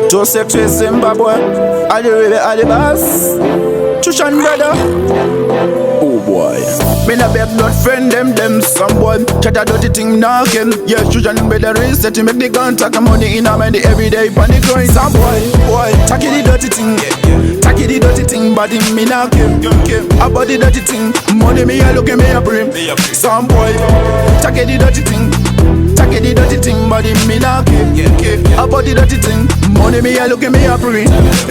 Two sectors Zimbabwe. Are you really are the boss? Chushan brother. Oh boy. Me na beg blood friend them some boy. Chat a dirty thing knocking. Yeah, Chushan brother is set to make the gun. Take money in a man the everyday panic grind. Some boy, take the dirty thing. Take the dirty thing, body me knock him. About the dirty thing, money me a look at me a brim. Some boy, take the dirty thing. Take the dirty thing, body me knock him. About the dirty thing, money me a look at me a brim.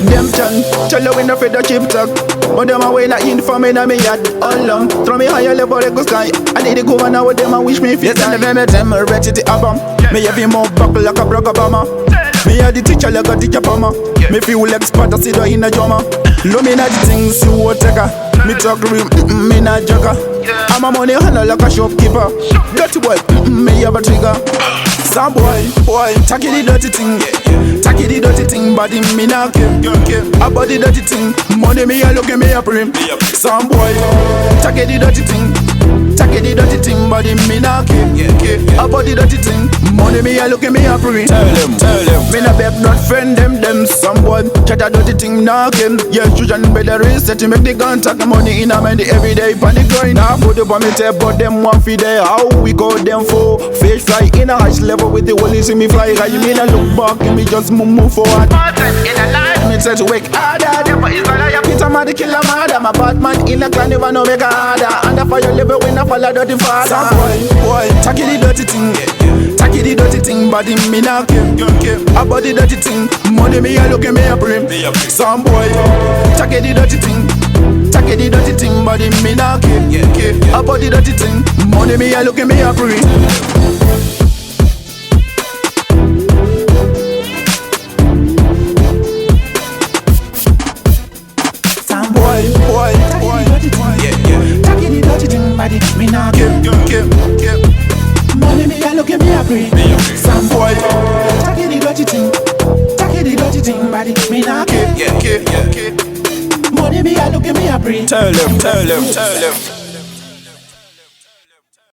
Them chan you in the feather chip talk. But them a way na in for me na me yard. All on, throw me higher level like the sky. I need to go and now with them and wish me fit. Yes, and the them ready to album. Me have him more buckle like a Barack Obama. Me a the teacher like a teacher Palmer. Me feel expert I see the in a drama. Low me na the things you will take her. Me talk real, me na joker. I'm a money handler like a shopkeeper. Dirty boy, me have a trigger. Some boy, take the dirty thing. Take the dirty thing, body me na kill. About the dirty thing, money me a look at me a prim. Some boy, take the dirty thing. Take the dirty thing, body me na kill. About the dirty thing, money me a look at me a prim. Tell them. Me na beg not friend them some boy. Chat a dirty thing knocking. Yeah, Chushan better is set to make the gun. Take the money in a man the everyday panic grind. Now put up on me tape, but them one feed there. How we go them for fish fly in a high level with the wally see me fly. How you mean I look back and me just move forward. In a life, me set to wake harder. Never is gonna ya Peter man the killer mother. My Batman in a clan never no make harder. And the fire level when I follow dirty father. Some boy, take the dirty thing. Take the dirty thing, body me na kill. About the dirty thing, money me a look at me a brim. Some boy, take the dirty thing. Take the dirty thing, body me na kill. About the dirty thing, money me a look at me a brim. Some boy, take the dirty thing, body me na kill. Money me a look at me a brim. Some boy, take the dirty thing. Take the dirty thing, body me na kill. Money me a look at me a brim. Tell them.